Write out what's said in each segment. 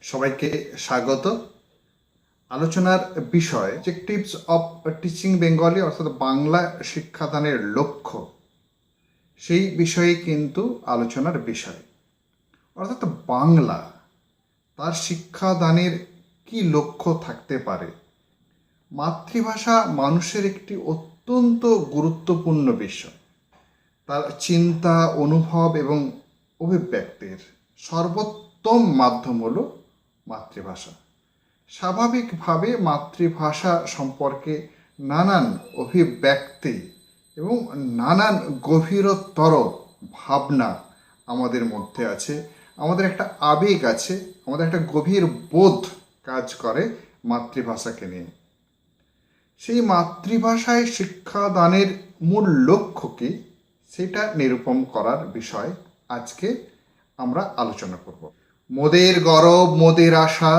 সবাইকে স্বাগত। আলোচনার বিষয় অবজেক্টিভস অফ টিচিং বেঙ্গলি, অর্থাৎ বাংলা শিক্ষাদানের লক্ষ্য, সেই বিষয়ে কিন্তু আলোচনার বিষয়। অর্থাৎ বাংলা তার শিক্ষাদানের কি লক্ষ্য থাকতে পারে। মাতৃভাষা মানুষের একটি অত্যন্ত গুরুত্বপূর্ণ বিষয়। তার চিন্তা, অনুভব এবং অভিব্যক্তির সর্বোত্তম মাধ্যম হল মাতৃভাষা। স্বাভাবিকভাবে মাতৃভাষা সম্পর্কে নানান অভিব্যক্তি এবং নানান গভীরতর ভাবনা আমাদের মধ্যে আছে। আমাদের একটা আবেগ আছে, আমাদের একটা গভীর বোধ কাজ করে মাতৃভাষাকে নিয়ে। সেই মাতৃভাষায় শিক্ষাদানের মূল লক্ষ্য কী, সেটা নিরূপণ করার বিষয় আজকে আমরা আলোচনা করব। মোদের গরব মোদের আশা,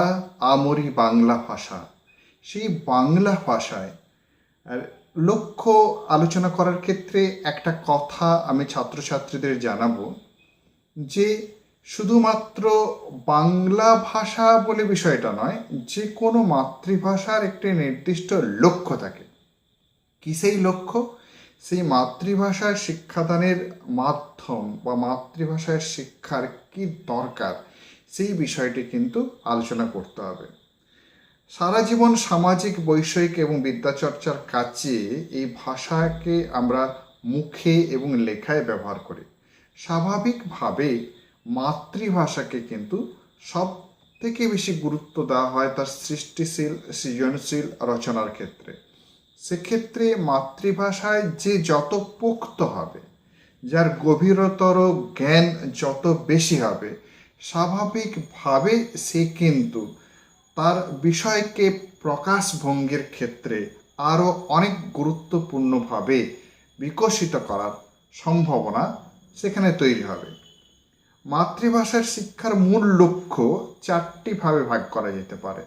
আমরি বাংলা ভাষা। সেই বাংলা ভাষায় লক্ষ্য আলোচনা করার ক্ষেত্রে একটা কথা আমি ছাত্রছাত্রীদের জানাবো যে শুধুমাত্র বাংলা ভাষা বলে বিষয়টা নয়, যে কোনো মাতৃভাষার একটি নির্দিষ্ট লক্ষ্য থাকে। কি সেই লক্ষ্য? সেই মাতৃভাষায় শিক্ষাদানের মাধ্যম বা মাতৃভাষায় শিক্ষার কি দরকার, সেই বিষয়টি কিন্তু আলোচনা করতে হবে। সারা জীবন সামাজিক, বৈষয়িক এবং বিদ্যাচর্চার কাজে এই ভাষাকে আমরা মুখে এবং লেখায় ব্যবহার করি। স্বাভাবিকভাবে মাতৃভাষাকে কিন্তু সব থেকে বেশি গুরুত্ব দেওয়া হয় তার সৃষ্টিশীল, সৃজনশীল রচনার ক্ষেত্রে। সেক্ষেত্রে মাতৃভাষায় যে যত পোক্ত হবে, যার গভীরতর জ্ঞান যত বেশি হবে, স্বাভাবিকভাবে সে কিন্তু তার বিষয়কে প্রকাশভঙ্গির ক্ষেত্রে আরও অনেক গুরুত্বপূর্ণভাবে বিকশিত করার সম্ভাবনা সেখানে তৈরি হবে। মাতৃভাষার শিক্ষার মূল লক্ষ্য চারটি ভাবে ভাগ করা যেতে পারে।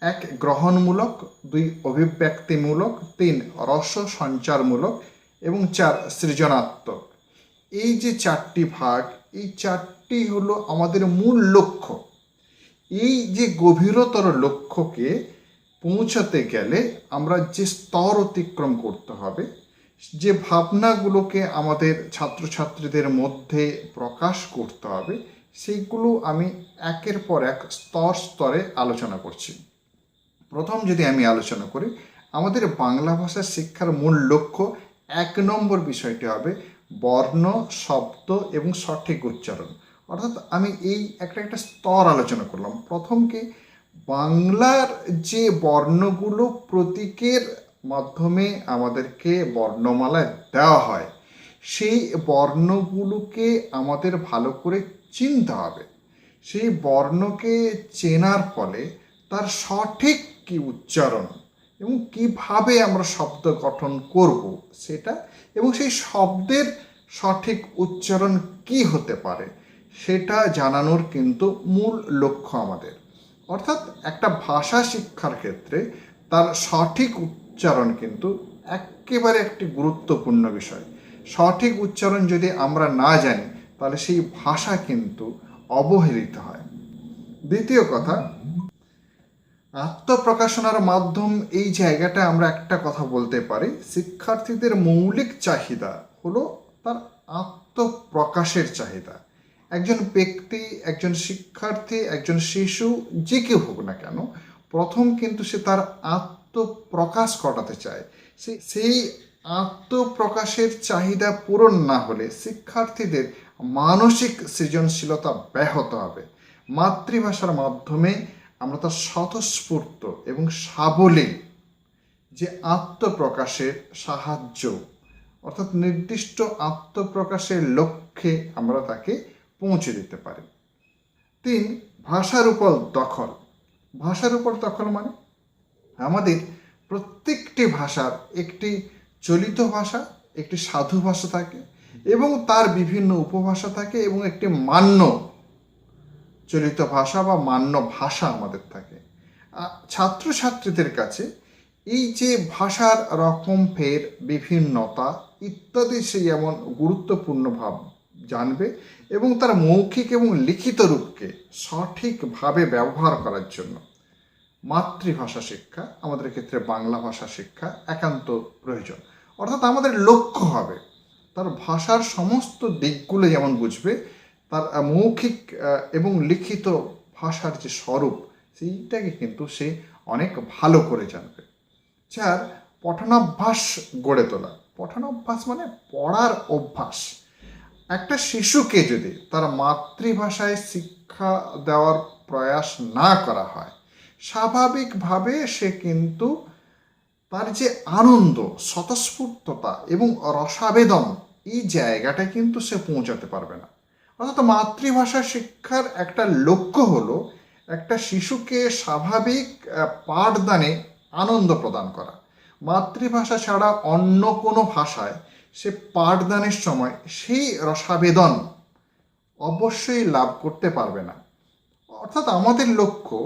1 গ্রহণমূলক, 2 অভিব্যক্তিমূলক, 3 রস সঞ্চারমূলক এবং 4 সৃজনাত্মক। এই যে চারটি ভাগ, এই চারটি হলো আমাদের মূল লক্ষ্য। এই যে গভীরতর লক্ষ্যকে পৌঁছাতে গেলে আমরা যে স্তর অতিক্রম করতে হবে, যে ভাবনাগুলোকে আমাদের ছাত্রছাত্রীদের মধ্যে প্রকাশ করতে হবে, সেইগুলো আমি একের পর এক স্তরে আলোচনা করছি। প্রথম যদি আমি আলোচনা করি, আমাদের বাংলা ভাষার শিক্ষার মূল লক্ষ্য 1 নম্বর বিষয়টি হবে বর্ণ, শব্দ এবং সঠিক উচ্চারণ। অর্থাৎ আমি এই একটা স্তর আলোচনা করলাম। প্রথমকে বাংলার যে বর্ণগুলো প্রতীকের মাধ্যমে আমাদেরকে বর্ণমালায় দেওয়া হয়, সেই বর্ণগুলোকে আমাদের ভালো করে চিনতে হবে। সেই বর্ণকে চেনার ফলে তার সঠিক কি উচ্চারণ এবং কিভাবে আমরা শব্দ গঠন করব সেটা, এবং সেই শব্দের সঠিক উচ্চারণ কি হতে পারে সেটা জানানোর কিন্তু মূল লক্ষ্য আমাদের। অর্থাৎ একটা ভাষা শিক্ষার ক্ষেত্রে তার সঠিক উচ্চারণ কিন্তু একেবারে একটি গুরুত্বপূর্ণ বিষয়। সঠিক উচ্চারণ যদি আমরা না জানি, তাহলে সেই ভাষা কিন্তু অবহেলিত হয়। দ্বিতীয় কথা, আত্মপ্রকাশনার মাধ্যম। এই জায়গাটা আমরা একটা কথা বলতে পারি, শিক্ষার্থীদের মৌলিক চাহিদা হলো তার আত্মপ্রকাশের চাহিদা। একজন ব্যক্তি, একজন শিক্ষার্থী, একজন শিশু, যে কেউ হোক না কেন, প্রথম কিন্তু সে তার আত্মপ্রকাশ ঘটাতে চায়। সেই আত্মপ্রকাশের চাহিদা পূরণ না হলে শিক্ষার্থীদের মানসিক সৃজনশীলতা ব্যাহত হবে। মাতৃভাষার মাধ্যমে আমরা তার স্বতঃস্ফূর্ত এবং সাবলীল যে আত্মপ্রকাশের সাহায্য, অর্থাৎ নির্দিষ্ট আত্মপ্রকাশের লক্ষ্যে আমরা তাকে পৌঁছে দিতে পারি। 3 ভাষার উপর দখল। ভাষার উপর দখল মানে আমাদের প্রত্যেকটি ভাষার একটি চলিত ভাষা, একটি সাধু ভাষা থাকে এবং তার বিভিন্ন উপভাষা থাকে, এবং একটি মান্য চলিত ভাষা বা মান্য ভাষা আমাদের থাকে। ছাত্রছাত্রীদের কাছে এই যে ভাষার রকম ফের, বিভিন্নতা ইত্যাদি সেই যেমন গুরুত্বপূর্ণ জানবে এবং তার মৌখিক এবং লিখিত রূপকে সঠিকভাবে ব্যবহার করার জন্য মাতৃভাষা শিক্ষা, আমাদের ক্ষেত্রে বাংলা ভাষা শিক্ষা একান্ত প্রয়োজন। অর্থাৎ আমাদের লক্ষ্য হবে তার ভাষার সমস্ত দিকগুলো যেমন বুঝবে, তার মৌখিক এবং লিখিত ভাষার যে স্বরূপ সেইটাকে কিন্তু সে অনেক ভালো করে জানবে। যার পঠনাভ্যাস গড়ে তোলা, পঠনাভ্যাস মানে পড়ার অভ্যাস। একটা শিশুকে যদি তার মাতৃভাষায় শিক্ষা দেওয়ার প্রয়াস না করা হয়, স্বাভাবিকভাবে সে কিন্তু তার যে আনন্দ, স্বতঃস্ফূর্ততা এবং রসাবেদন, এই জায়গাটা কিন্তু সে পৌঁছাতে পারবে না। অর্থাৎ মাতৃভাষা শিক্ষার একটা লক্ষ্য হলো একটা শিশুকে স্বাভাবিক পাঠদানে আনন্দ প্রদান করা। মাতৃভাষা ছাড়া অন্য কোনো ভাষায় সে পাঠদানের সময় সেই রসাবেদন অবশ্যই লাভ করতে পারবে না। অর্থাৎ আমাদের লক্ষ্য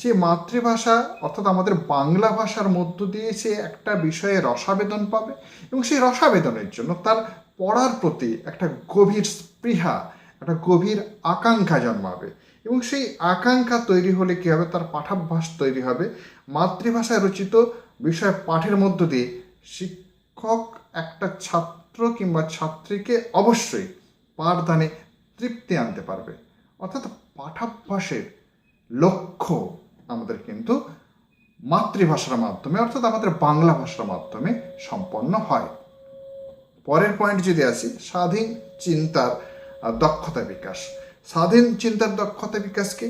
যে মাতৃভাষা অর্থাৎ আমাদের বাংলা ভাষার মধ্য দিয়ে সে একটা বিষয়ে রসাবেদন পাবে এবং সেই রসাবেদনের জন্য তার পড়ার প্রতি একটা গভীর স্পৃহা, একটা গভীর আকাঙ্ক্ষা জন্মাবে এবং সেই আকাঙ্ক্ষা তৈরি হলে কী হবে, তার পাঠাভ্যাস তৈরি হবে। মাতৃভাষায় রচিত বিষয় পাঠের মধ্য দিয়ে শিক্ষক একটা ছাত্র কিংবা ছাত্রীকে অবশ্যই পাঠদানে তৃপ্তি আনতে পারবে। অর্থাৎ পাঠাভ্যাসের লক্ষ্য আমাদের কিন্তু মাতৃভাষার মাধ্যমে অর্থাৎ আমাদের বাংলা ভাষার মাধ্যমে সম্পন্ন হয়। পরের পয়েন্ট যদি আসি, স্বাধীন চিন্তার দক্ষতা বিকাশ। স্বাধীন চিন্তার দক্ষতা বিকাশকে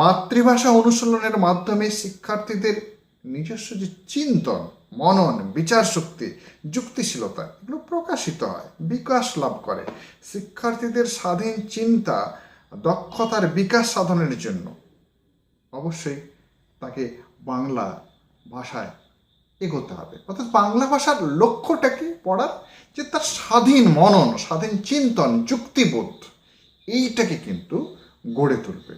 মাতৃভাষা অনুশীলনের মাধ্যমে শিক্ষার্থীদের নিজস্ব যে চিন্তন, মনন, বিচার শক্তি, যুক্তিশীলতা এগুলো প্রকাশিত হয়, বিকাশ লাভ করে। শিক্ষার্থীদের স্বাধীন চিন্তা দক্ষতার বিকাশ সাধনের জন্য অবশ্যই তাকে বাংলা ভাষায় এগোতে হবে। অর্থাৎ বাংলা ভাষার লক্ষ্যটা কি পড়ার, যে তার স্বাধীন মনন, স্বাধীন চিন্তন, যুক্তিবোধ এইটাকে কিন্তু গড়ে তুলবে।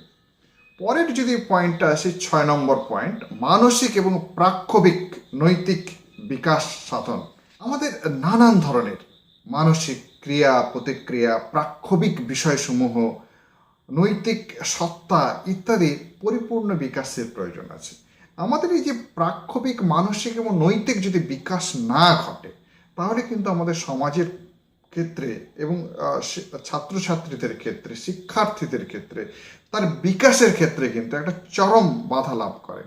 পরের যদি পয়েন্টটা আসে 6 নম্বর পয়েন্ট, মানসিক এবং প্রাক্ষবিক নৈতিক বিকাশ সাধন। আমাদের নানান ধরনের মানসিক ক্রিয়া প্রতিক্রিয়া, প্রাক্ষবিক বিষয়সমূহ, নৈতিক সত্তা ইত্যাদি পরিপূর্ণ বিকাশের প্রয়োজন আছে। আমাদের এই যে প্রাক্ষবিক মানসিক এবং নৈতিক যদি বিকাশ না ঘটে, তাহলে কিন্তু আমাদের সমাজের ক্ষেত্রে এবং ছাত্রছাত্রীদের ক্ষেত্রে, শিক্ষার্থীদের ক্ষেত্রে, তার বিকাশের ক্ষেত্রে কিন্তু একটা চরম বাধা লাভ করে।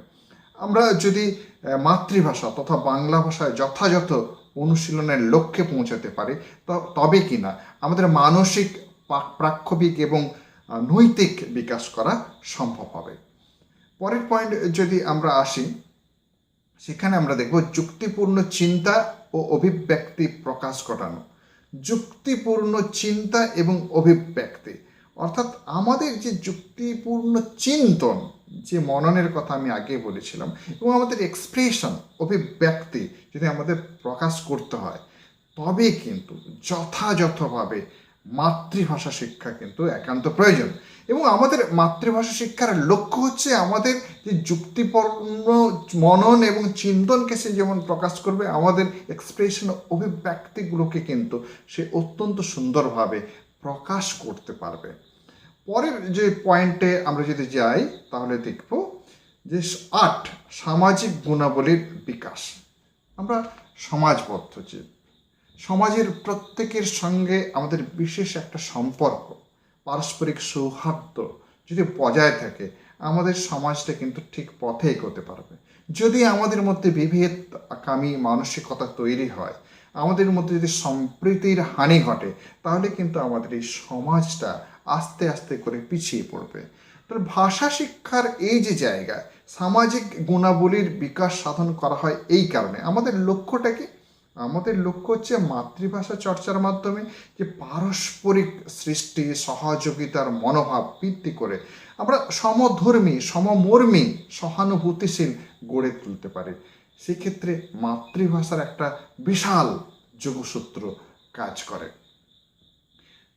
আমরা যদি মাতৃভাষা তথা বাংলা ভাষায় যথাযথ অনুশীলনের লক্ষ্যে পৌঁছাতে পারি, তবে কিনা আমাদের মানসিক, প্রাক্ষবিক এবং নৈতিক বিকাশ করা সম্ভব হবে। পরের পয়েন্ট যদি আমরা আসি, সেখানে আমরা দেখব যুক্তিপূর্ণ চিন্তা ও অভিব্যক্তি প্রকাশ ঘটানো। যুক্তিপূর্ণ চিন্তা এবং অভিব্যক্তি অর্থাৎ আমাদের যে যুক্তিপূর্ণ চিন্তন, যে মননের কথা আমি আগে বলেছিলাম, এবং আমাদের এক্সপ্রেশন, অভিব্যক্তি যদি আমাদের প্রকাশ করতে হয়, তবে কিন্তু যথাযথভাবে মাতৃভাষা শিক্ষা কিন্তু একান্ত প্রয়োজন। এবং আমাদের মাতৃভাষা শিক্ষার লক্ষ্য হচ্ছে আমাদের যে যুক্তিপূর্ণ মনন এবং চিন্তনকে সে যেমন প্রকাশ করবে, আমাদের এক্সপ্রেশন, অভিব্যক্তিগুলোকে কিন্তু সে অত্যন্ত সুন্দরভাবে প্রকাশ করতে পারবে। পরের যে পয়েন্টে আমরা যদি যাই, তাহলে দেখব যে 8 সামাজিক গুণাবলীর বিকাশ। আমরা সমাজবদ্ধ জীব, সমাজের প্রত্যেকের সঙ্গে আমাদের বিশেষ একটা সম্পর্ক, পারস্পরিক সৌহার্দ্য যদি বজায় থাকে, আমাদের সমাজটা কিন্তু ঠিক পথে এগোতে পারবে। যদি আমাদের মধ্যে বিভেদকামী মানসিকতা তৈরি হয়, আমাদের মধ্যে যদি সম্প্রীতির হানি ঘটে, তাহলে কিন্তু আমাদের এই সমাজটা আস্তে আস্তে করে পিছিয়ে পড়বে। তাহলে ভাষা শিক্ষার এই যে জায়গায় সামাজিক গুণাবলীর বিকাশ সাধন করা হয়, এই কারণে আমাদের লক্ষ্যটা কি? আমাদের লক্ষ্য হচ্ছে মাতৃভাষা চর্চার মাধ্যমে যে পারস্পরিক সৃষ্টি, সহযোগিতার মনোভাব বৃদ্ধি করে আমরা সমধর্মী, সমমর্মী, সহানুভূতিশীল গড়ে তুলতে পারি। সেক্ষেত্রে মাতৃভাষার একটা বিশাল যোগসূত্র কাজ করে।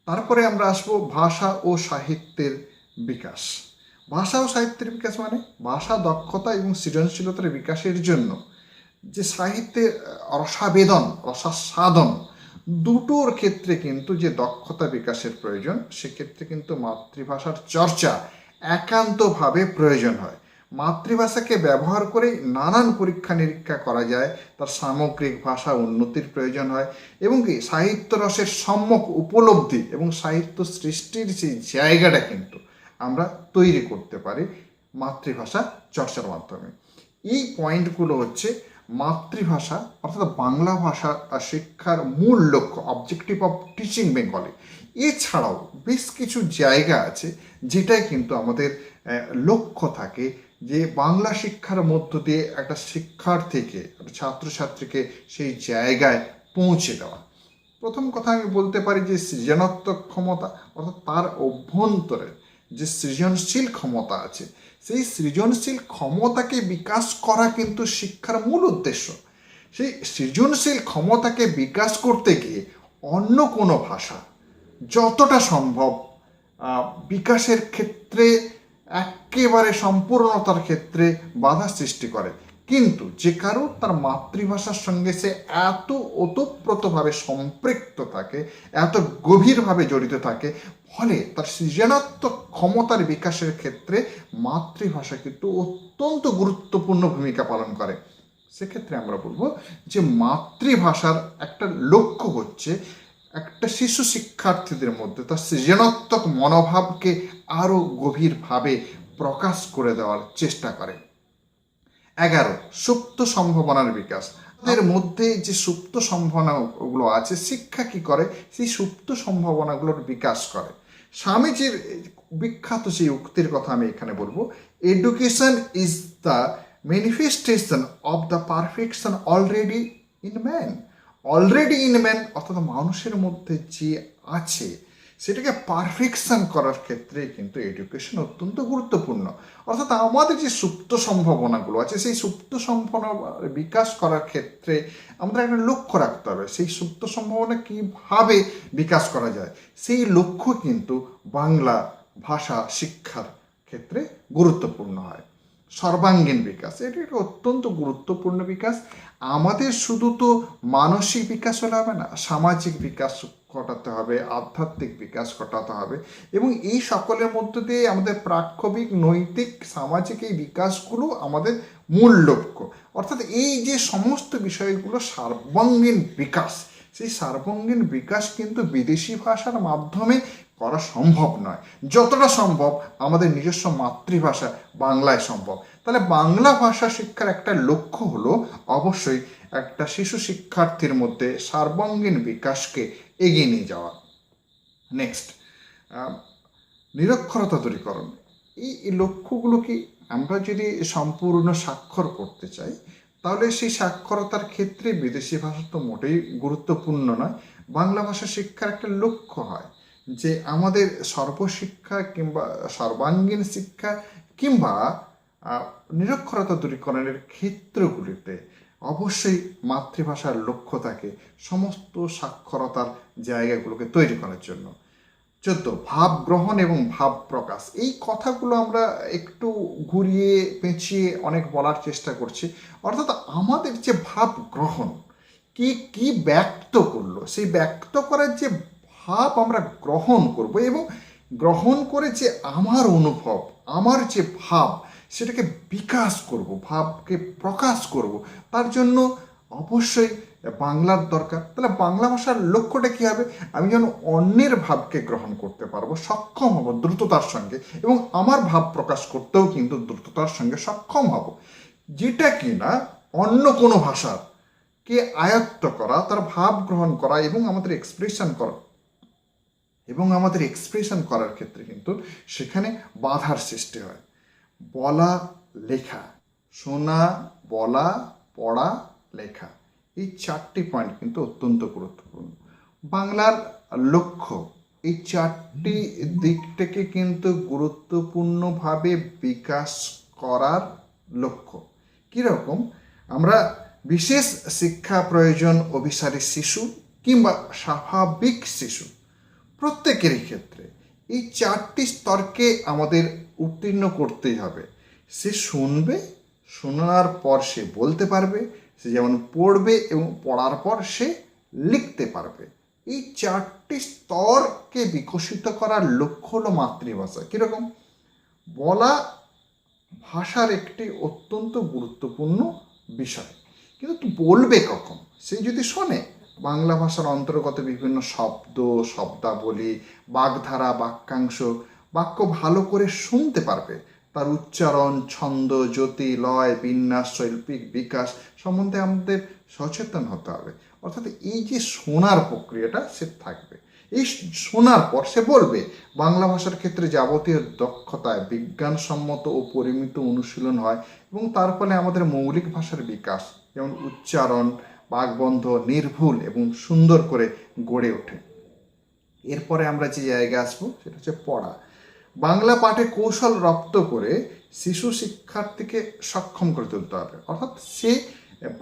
তারপরে আমরা আসবো ভাষা ও সাহিত্যের বিকাশ। ভাষা ও সাহিত্যের বিকাশ মানে ভাষা দক্ষতা এবং সৃজনশীলতার বিকাশের জন্য যে সাহিত্যের রসাবেদন, রসাস্বাদন, দুটোর ক্ষেত্রে কিন্তু যে দক্ষতা বিকাশের প্রয়োজন, সেক্ষেত্রে কিন্তু মাতৃভাষার চর্চা একান্তভাবে প্রয়োজন হয়। মাতৃভাষাকে ব্যবহার করে নানান পরীক্ষা নিরীক্ষা করা যায়, তার সামগ্রিক ভাষা উন্নতির প্রয়োজন হয়, এবং কি সাহিত্য রসের সম্যক উপলব্ধি এবং সাহিত্য সৃষ্টির সেই জায়গাটা কিন্তু আমরা তৈরি করতে পারি মাতৃভাষা চর্চার মাধ্যমে। এই পয়েন্টগুলো হচ্ছে মাতৃভাষা অর্থাৎ বাংলা ভাষা শিক্ষার মূল লক্ষ্য, অবজেক্টিভ অফ টিচিং বেঙ্গলি। এছাড়াও বেশ কিছু জায়গা আছে যেটাই কিন্তু আমাদের লক্ষ্য থাকে যে বাংলা শিক্ষার মধ্য দিয়ে একটা শিক্ষার্থীকে, ছাত্রছাত্রীকে সেই জায়গায় পৌঁছে দেওয়া। প্রথম কথা আমি বলতে পারি যে সৃজনাত্মক ক্ষমতা, অর্থাৎ তার অভ্যন্তরে যে সৃজনশীল ক্ষমতা আছে, সেই সৃজনশীল ক্ষমতাকে বিকাশ করা কিন্তু শিক্ষার মূল উদ্দেশ্য। সেই সৃজনশীল ক্ষমতাকে বিকাশ করতে গিয়ে অন্য কোনো ভাষা যতটা সম্ভব বিকাশের ক্ষেত্রে একেবারে সম্পূর্ণতার ক্ষেত্রে বাধা সৃষ্টি করে, কিন্তু যে কারো তার মাতৃভাষার সঙ্গে সে এত ওতপ্রোতভাবে সম্পৃক্ত থাকে, এত গভীরভাবে জড়িত থাকে, ফলে তার সৃজনাত্মক ক্ষমতার বিকাশের ক্ষেত্রে মাতৃভাষা কিন্তু অত্যন্ত গুরুত্বপূর্ণ ভূমিকা পালন করে। সেক্ষেত্রে আমরা বলবো যে মাতৃভাষার একটা লক্ষ্য হচ্ছে একটা শিশু শিক্ষার্থীদের মধ্যে তার সৃজনাত্মক মনোভাবকে আরও গভীরভাবে প্রকাশ করে দেওয়ার চেষ্টা করে। 11, সুপ্ত সম্ভাবনার বিকাশ। এর মধ্যে যে সুপ্ত সম্ভাবনাগুলো আছে, শিক্ষা কি করে সেই সুপ্ত সম্ভাবনাগুলোর বিকাশ করে। স্বামীজির বিখ্যাত সেই উক্তির কথা আমি এখানে বলবো, education is the manifestation of the perfection already in man. Already in man অর্থাৎ মানুষের মধ্যে যে আছে সেটাকে পারফেকশন করার ক্ষেত্রে কিন্তু এডুকেশন অত্যন্ত গুরুত্বপূর্ণ। অর্থাৎ আমাদের যে সুপ্ত সম্ভাবনাগুলো আছে, সেই সুপ্ত সম্ভাবনা বিকাশ করার ক্ষেত্রে আমাদের একটা লক্ষ্য রাখতে হবে। সেই সুপ্ত সম্ভাবনা কীভাবে বিকাশ করা যায়, সেই লক্ষ্য কিন্তু বাংলা ভাষা শিক্ষার ক্ষেত্রে গুরুত্বপূর্ণ হয়। সর্বাঙ্গীন বিকাশ, এটি একটা অত্যন্ত গুরুত্বপূর্ণ বিকাশ। আমাদের শুধু তো মানসিক বিকাশ হলে হবে না, সামাজিক বিকাশ ঘটাতে হবে, আধ্যাত্মিক বিকাশ ঘটাতে হবে, এবং এই সকলের মধ্য দিয়ে আমাদের প্রাক্ষবিক, নৈতিক, সামাজিক এই বিকাশগুলো আমাদের মূল লক্ষ্য। অর্থাৎ এই যে সমস্ত বিষয়গুলো সর্বাঙ্গীন বিকাশ, সেই সর্বাঙ্গীন বিকাশ কিন্তু বিদেশি ভাষার মাধ্যমে করা সম্ভব নয়, যতটা সম্ভব আমাদের নিজস্ব মাতৃভাষা বাংলায় সম্ভব। তাহলে বাংলা ভাষা শিক্ষার একটা লক্ষ্য হলো অবশ্যই একটা শিশু শিক্ষার্থীর মধ্যে সর্বাঙ্গীন বিকাশকে এগিয়ে নিয়ে যাওয়া। নেক্সট, নিরক্ষরতা দূরীকরণ। এই লক্ষ্যগুলোকে আমরা যদি সম্পূর্ণ স্বাক্ষর করতে চাই, তাহলে সেই সাক্ষরতার ক্ষেত্রে বিদেশি ভাষা তো মোটেই গুরুত্বপূর্ণ নয়। বাংলা ভাষা শিক্ষার একটা লক্ষ্য হয় যে আমাদের সর্বশিক্ষা কিংবা সর্বাঙ্গীন শিক্ষা কিংবা নিরক্ষরতা দূরীকরণের ক্ষেত্রগুলিতে অবশ্যই মাতৃভাষার লক্ষ্য থাকে সমস্ত সাক্ষরতার জায়গাগুলোকে তৈরি করার জন্য। 14, ভাব গ্রহণ এবং ভাব প্রকাশ। এই কথাগুলো আমরা একটু ঘুরিয়ে পেঁচিয়ে অনেক বলার চেষ্টা করছি। অর্থাৎ আমাদের যে ভাব গ্রহণ, কি ব্যক্ত করলো, সেই ব্যক্ত করার যে ভাব আমরা গ্রহণ করব, এবং গ্রহণ করে যে আমার অনুভব, আমার যে ভাব, সেটাকে বিকাশ করব, ভাবকে প্রকাশ করব, তার জন্য অবশ্যই বাংলার দরকার। তাহলে বাংলা ভাষার লক্ষ্যটা কী হবে? আমি যেন অন্যের ভাবকে গ্রহণ করতে পারবো, সক্ষম হব দ্রুততার সঙ্গে, এবং আমার ভাব প্রকাশ করতেও কিন্তু দ্রুততার সঙ্গে সক্ষম হব, যেটা কিনা অন্য কোনো ভাষার কে আয়ত্ত করা, তার ভাব গ্রহণ করা এবং আমাদের এক্সপ্রেশন করার ক্ষেত্রে কিন্তু সেখানে বাধার সৃষ্টি হয়। বলা, লেখা, শোনা, বলা, পড়া, লেখা, এই 4টি পয়েন্ট কিন্তু অত্যন্ত গুরুত্বপূর্ণ। বাংলার লক্ষ্য এই 4টি দিকটাকে কিন্তু গুরুত্বপূর্ণভাবে বিকাশ করার লক্ষ্য। কীরকম? আমরা বিশেষ শিক্ষা প্রয়োজন অভিসারী শিশু কিংবা স্বাভাবিক শিশু প্রত্যেকেরই ক্ষেত্রে এই 4টি স্তরকে আমাদের উত্তীর্ণ করতেই হবে। সে শুনবে, শোনার পর সে বলতে পারবে, সে যেমন পড়বে এবং পড়ার পর সে লিখতে পারবে। এই 4টি স্তরকে বিকশিত করার লক্ষ্য হলো মাতৃভাষা। কীরকম? বলা ভাষার একটি অত্যন্ত গুরুত্বপূর্ণ বিষয়, কিন্তু বলবে কখন? সে যদি শোনে বাংলা ভাষার অন্তর্গত বিভিন্ন শব্দ, শব্দাবলী, বাগধারা, বাক্যাংশ, বাক্য ভালো করে শুনতে পারবে, তার উচ্চারণ, ছন্দ, জ্যোতি, লয়, বিন্যাস, শৈল্পিক বিকাশ সম্বন্ধে আমাদের সচেতন হতে হবে। অর্থাৎ এই যে শোনার প্রক্রিয়াটা সে থাকবে, এই শোনার পর সে বলবে। বাংলা ভাষার ক্ষেত্রে যাবতীয় দক্ষতায় বিজ্ঞানসম্মত ও পরিমিত অনুশীলন হয় এবং তার ফলে আমাদের মৌলিক ভাষার বিকাশ, যেমন উচ্চারণ, বাগবন্ধ নির্ভুল এবং সুন্দর করে গড়ে ওঠে। এরপরে আমরা যে জায়গায় আসবো সেটা হচ্ছে পড়া। বাংলা পাঠে কৌশল রপ্ত করে শিশু শিক্ষার্থীকে সক্ষম করে তুলতে হবে। অর্থাৎ সে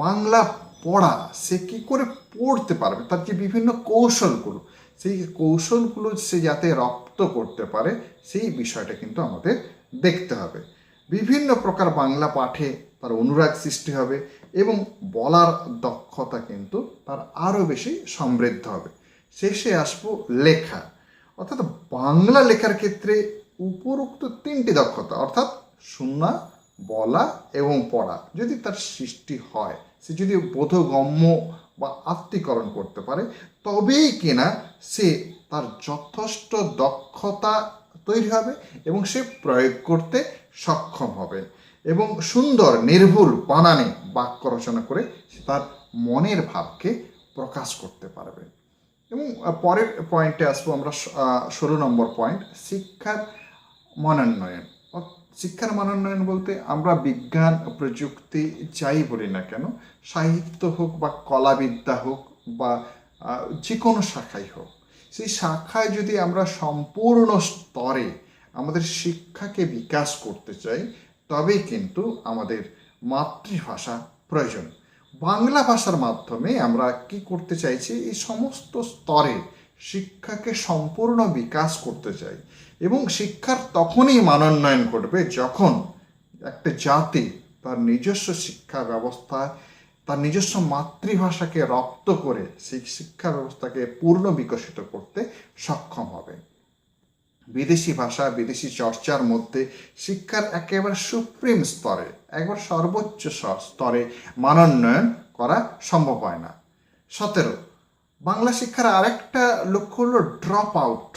বাংলা পড়া, সে কী করে পড়তে পারবে, তার যে বিভিন্ন কৌশলগুলো, সেই কৌশলগুলো সে যাতে রপ্ত করতে পারে সেই বিষয়টা কিন্তু আমাদের দেখতে হবে। বিভিন্ন প্রকার বাংলা পাঠে তার অনুরাগ সৃষ্টি হবে এবং বলার দক্ষতা কিন্তু তার আরও বেশি সমৃদ্ধ হবে। শেষে আসবো লেখা। অর্থাৎ বাংলা লেখার ক্ষেত্রে উপরোক্ত 3টি দক্ষতা অর্থাৎ শোনা, বলা এবং পড়া যদি তার সৃষ্টি হয়, সে যদি বোধগম্য বা আত্মীকরণ করতে পারে, তবেই কিনা সে তার যথেষ্ট দক্ষতা তৈরি হবে এবং সে প্রয়োগ করতে সক্ষম হবে এবং সুন্দর নির্ভুল বানানে বাক্য রচনা করে সে তার মনের ভাবকে প্রকাশ করতে পারবে। এবং পরের পয়েন্টে আসবো আমরা, 16 নম্বর পয়েন্ট, শিক্ষার মানোন্নয়ন। শিক্ষার মানোন্নয়ন বলতে আমরা বিজ্ঞান, প্রযুক্তি যাই বলি না কেন, সাহিত্য হোক বা কলাবিদ্যা হোক বা যে কোনো শাখাই হোক, সেই শাখায় যদি আমরা সম্পূর্ণ স্তরে আমাদের শিক্ষাকে বিকাশ করতে চাই, তবেই কিন্তু আমাদের মাতৃভাষা প্রয়োজন। বাংলা ভাষার মাধ্যমে আমরা কি করতে চাইছি, এই সমস্ত স্তরে শিক্ষাকে সম্পূর্ণ বিকাশ করতে চাই এবং শিক্ষার তখনই মানোন্নয়ন ঘটবে যখন একটা জাতি তার নিজস্ব শিক্ষা ব্যবস্থা, তার নিজস্ব মাতৃভাষাকে রপ্ত করে সেই শিক্ষা ব্যবস্থাকে পূর্ণ বিকশিত করতে সক্ষম হবে। বিদেশি ভাষা, বিদেশি চর্চার মধ্যে শিক্ষার একেবারে সুপ্রিম স্তরে, একবার সর্বোচ্চ স্তরে মানোন্নয়ন করা সম্ভব হয় না। 17, বাংলা শিক্ষার আরেকটা লক্ষ্য হলো ড্রপ আউট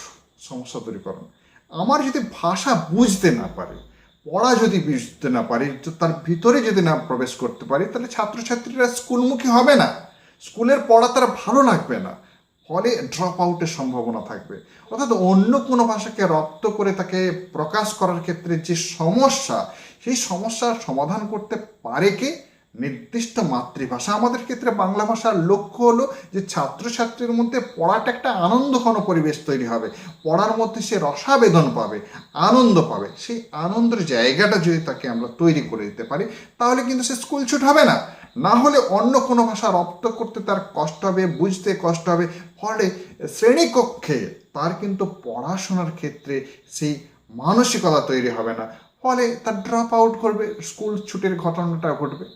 সমস্যা দূরীকরণ। আমার যদি ভাষা বুঝতে না পারি, পড়া যদি বুঝতে না পারি, তার ভিতরে যদি না প্রবেশ করতে পারি, তাহলে ছাত্রছাত্রীরা স্কুলমুখী হবে না, স্কুলের পড়া তারা ভালো লাগবে না, ফলে ড্রপ আউটের সম্ভাবনা থাকবে। অর্থাৎ অন্য কোনো ভাষাকে রপ্ত করে তাকে প্রকাশ করার ক্ষেত্রে যে সমস্যা, সেই সমস্যার সমাধান করতে পারে কে? নির্দিষ্ট মাতৃভাষা। আমাদের ক্ষেত্রে বাংলা ভাষার লক্ষ্য হলো যে ছাত্রছাত্রীর মধ্যে পড়াটা একটা আনন্দঘন পরিবেশ তৈরি হবে, পড়ার মধ্যে সে রসাবেদন পাবে, আনন্দ পাবে। সেই আনন্দের জায়গাটা যদি তাকে আমরা তৈরি করে দিতে পারি, তাহলে কিন্তু সে স্কুল ছুট হবে না। না হলে অন্য কোনো ভাষা রপ্ত করতে তার কষ্ট হবে, বুঝতে কষ্ট হবে, ফলে শ্রেণীকক্ষে তার কিন্তু পড়াশোনার ক্ষেত্রে সেই মানসিকতা তৈরি হবে না, ফলে তার ড্রপ আউট করবে, স্কুল ছুটের ঘটনাটা ঘটবে।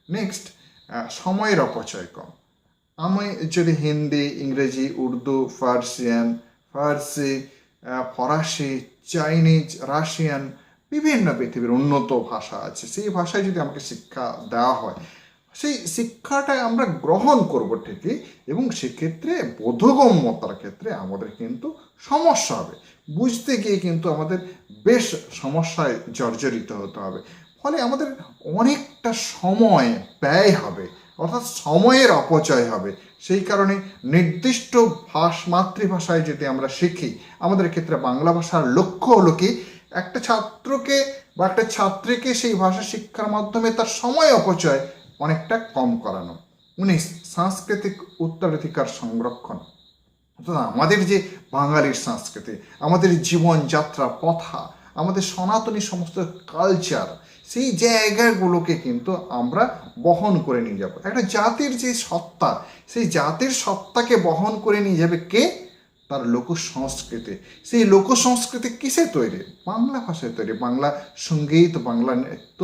নেক্সট, সময়ের অপচয় কম। আমি যদি হিন্দি, ইংরেজি, উর্দু, ফার্সি, ফরাসি, চাইনিজ, রাশিয়ান, বিভিন্ন পৃথিবীর উন্নত ভাষা আছে, সেই ভাষায় যদি আমাকে শিক্ষা দেওয়া হয়, সেই শিক্ষাটা আমরা গ্রহণ করব ঠিকই, এবং সেক্ষেত্রে বোধগম্যতার ক্ষেত্রে আমাদের কিন্তু সমস্যা হবে, বুঝতে গিয়ে কিন্তু আমাদের বেশ সমস্যায় জর্জরিত হতে হবে, ফলে আমাদের অনেকটা সময় ব্যয় হবে, অর্থাৎ সময়ের অপচয় হবে। সেই কারণে নির্দিষ্ট মাতৃভাষায় যদি আমরা শিখি, আমাদের ক্ষেত্রে বাংলা ভাষার লক্ষ্য হলো কি, একটা ছাত্রকে বা একটা ছাত্রীকে সেই ভাষা শিক্ষার মাধ্যমে তার সময় অপচয় অনেকটা কম করানো। 19, সাংস্কৃতিক উত্তরাধিকার সংরক্ষণ। অর্থাৎ আমাদের যে বাঙালির সংস্কৃতি, আমাদের জীবনযাত্রা, প্রথা, আমাদের সনাতনী সমস্ত কালচার, সেই জায়গাগুলোকে কিন্তু আমরা বহন করে নিয়ে যাব। একটা জাতির যে সত্তা, সেই জাতির সত্তাকে বহন করে নিয়ে যাবে কে? তার লোক সংস্কৃতি। সেই লোক সংস্কৃতি কিসে তৈরি? বাংলা ভাষায় তৈরি। বাংলা সঙ্গীত, বাংলা নৃত্য,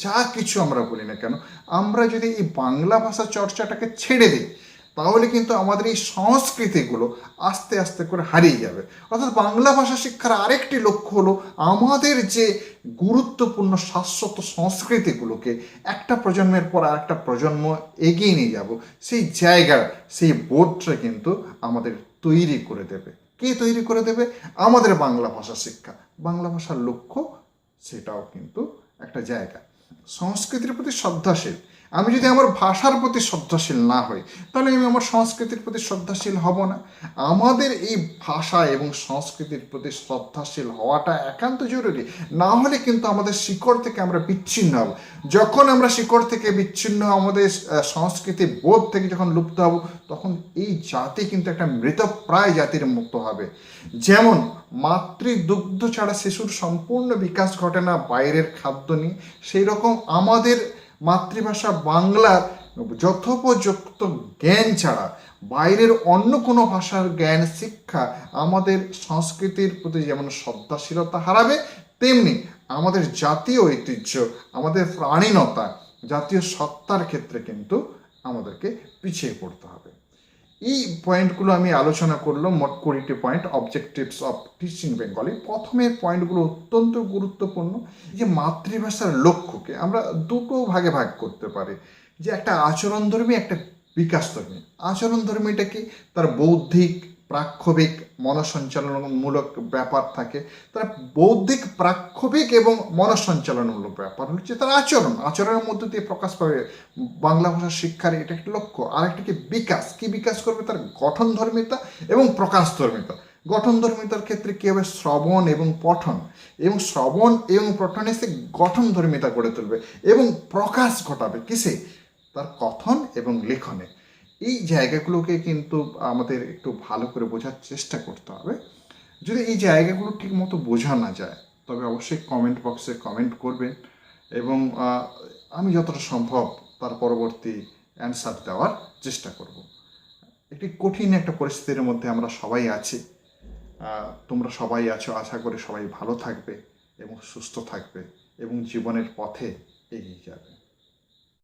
যা কিছু আমরা বলি না কেন, আমরা যদি এই বাংলা ভাষা চর্চাটাকে ছেড়ে দিই, তাহলে কিন্তু আমাদের এই সংস্কৃতিগুলো আস্তে আস্তে করে হারিয়ে যাবে। অর্থাৎ বাংলা ভাষা শিক্ষার আরেকটি লক্ষ্য হলো আমাদের যে গুরুত্বপূর্ণ শাশ্বত সংস্কৃতিগুলোকে একটা প্রজন্মের পর আরেকটা প্রজন্ম এগিয়ে নিয়ে যাব, সেই জায়গার সেই বোধটা কিন্তু আমাদের তৈরি করে দেবে। কে তৈরি করে দেবে? আমাদের বাংলা ভাষা শিক্ষা। বাংলা ভাষার লক্ষ্য সেটাও কিন্তু একটা জায়গা। সংস্কৃতির প্রতি শ্রদ্ধাশীল। আমি যদি আমার ভাষার প্রতি শ্রদ্ধাশীল না হই, তাহলে আমি আমার সংস্কৃতির প্রতি শ্রদ্ধাশীল হব না। আমাদের এই ভাষা এবং সংস্কৃতির প্রতি শ্রদ্ধাশীল হওয়াটা একান্ত জরুরি। না হলে কিন্তু আমাদের শিকড় থেকে আমরা বিচ্ছিন্ন হব। যখন আমরা শিকড় থেকে বিচ্ছিন্ন, আমাদের সংস্কৃতি বোধ থেকে যখন লুপ্ত হব, তখন এই জাতি কিন্তু একটা মৃতপ্রায় জাতির মতো হবে। যেমন মাতৃদুগ্ধ ছাড়া শিশুর সম্পূর্ণ বিকাশ ঘটে না বাইরের খাদ্য নিয়ে, সেই রকম আমাদের মাতৃভাষা বাংলার যথোপযুক্ত জ্ঞান ছাড়া বাইরের অন্য কোনো ভাষার জ্ঞান শিক্ষা আমাদের সংস্কৃতির প্রতি যেমন শ্রদ্ধাশীলতা হারাবে, তেমনি আমাদের জাতীয় ঐতিহ্য, আমাদের প্রাণীনতা, জাতীয় সত্তার ক্ষেত্রে কিন্তু আমাদেরকে পিছিয়ে পড়তে হবে। এই পয়েন্টগুলো আমি আলোচনা করলাম, মোট 20টি point, objectives of teaching Bengali. প্রথমের পয়েন্টগুলো অত্যন্ত গুরুত্বপূর্ণ। যে মাতৃভাষার লক্ষ্যকে আমরা দুটো ভাগে ভাগ করতে পারি, যে একটা আচরণধর্মী, একটা বিকাশধর্মী। আচরণধর্মীটা কি? তার বৌদ্ধিক, প্রাক্ষবিক, মনসঞ্চালনমূলক ব্যাপার থাকে। তার বৌদ্ধিক, প্রাক্ষবিক এবং মনসঞ্চালনমূলক ব্যাপার হচ্ছে তার আচরণ। আচরণের মধ্যে দিয়ে প্রকাশ পাবে বাংলা ভাষা শিক্ষার, এটা একটা লক্ষ্য। আর একটা কি? বিকাশ। কি বিকাশ করবে? তার গঠনধর্মিতা এবং প্রকাশধর্মিতা। গঠনধর্মিতার ক্ষেত্রে কী হবে? শ্রবণ এবং পঠন, এবং শ্রবণ এবং পঠনে সে গঠনধর্মিতা গড়ে তুলবে এবং প্রকাশ ঘটাবে কিসে? তার কথন এবং লেখনে। এই জায়গাগুলোকে কিন্তু আমাদের একটু ভালো করে বোঝার চেষ্টা করতে হবে। যদি এই জায়গাগুলো ঠিক মতো বোঝা না যায়, তবে অবশ্যই কমেন্ট বক্সে কমেন্ট করবেন, এবং আমি যতটা সম্ভব তার পরবর্তী অ্যান্সার দেওয়ার চেষ্টা করব। একটি কঠিন একটা পরিস্থিতির মধ্যে আমরা সবাই আছি। তোমরা সবাই আছো, আশা করি সবাই ভালো থাকবে এবং সুস্থ থাকবে এবং জীবনের পথে এগিয়ে যাবে।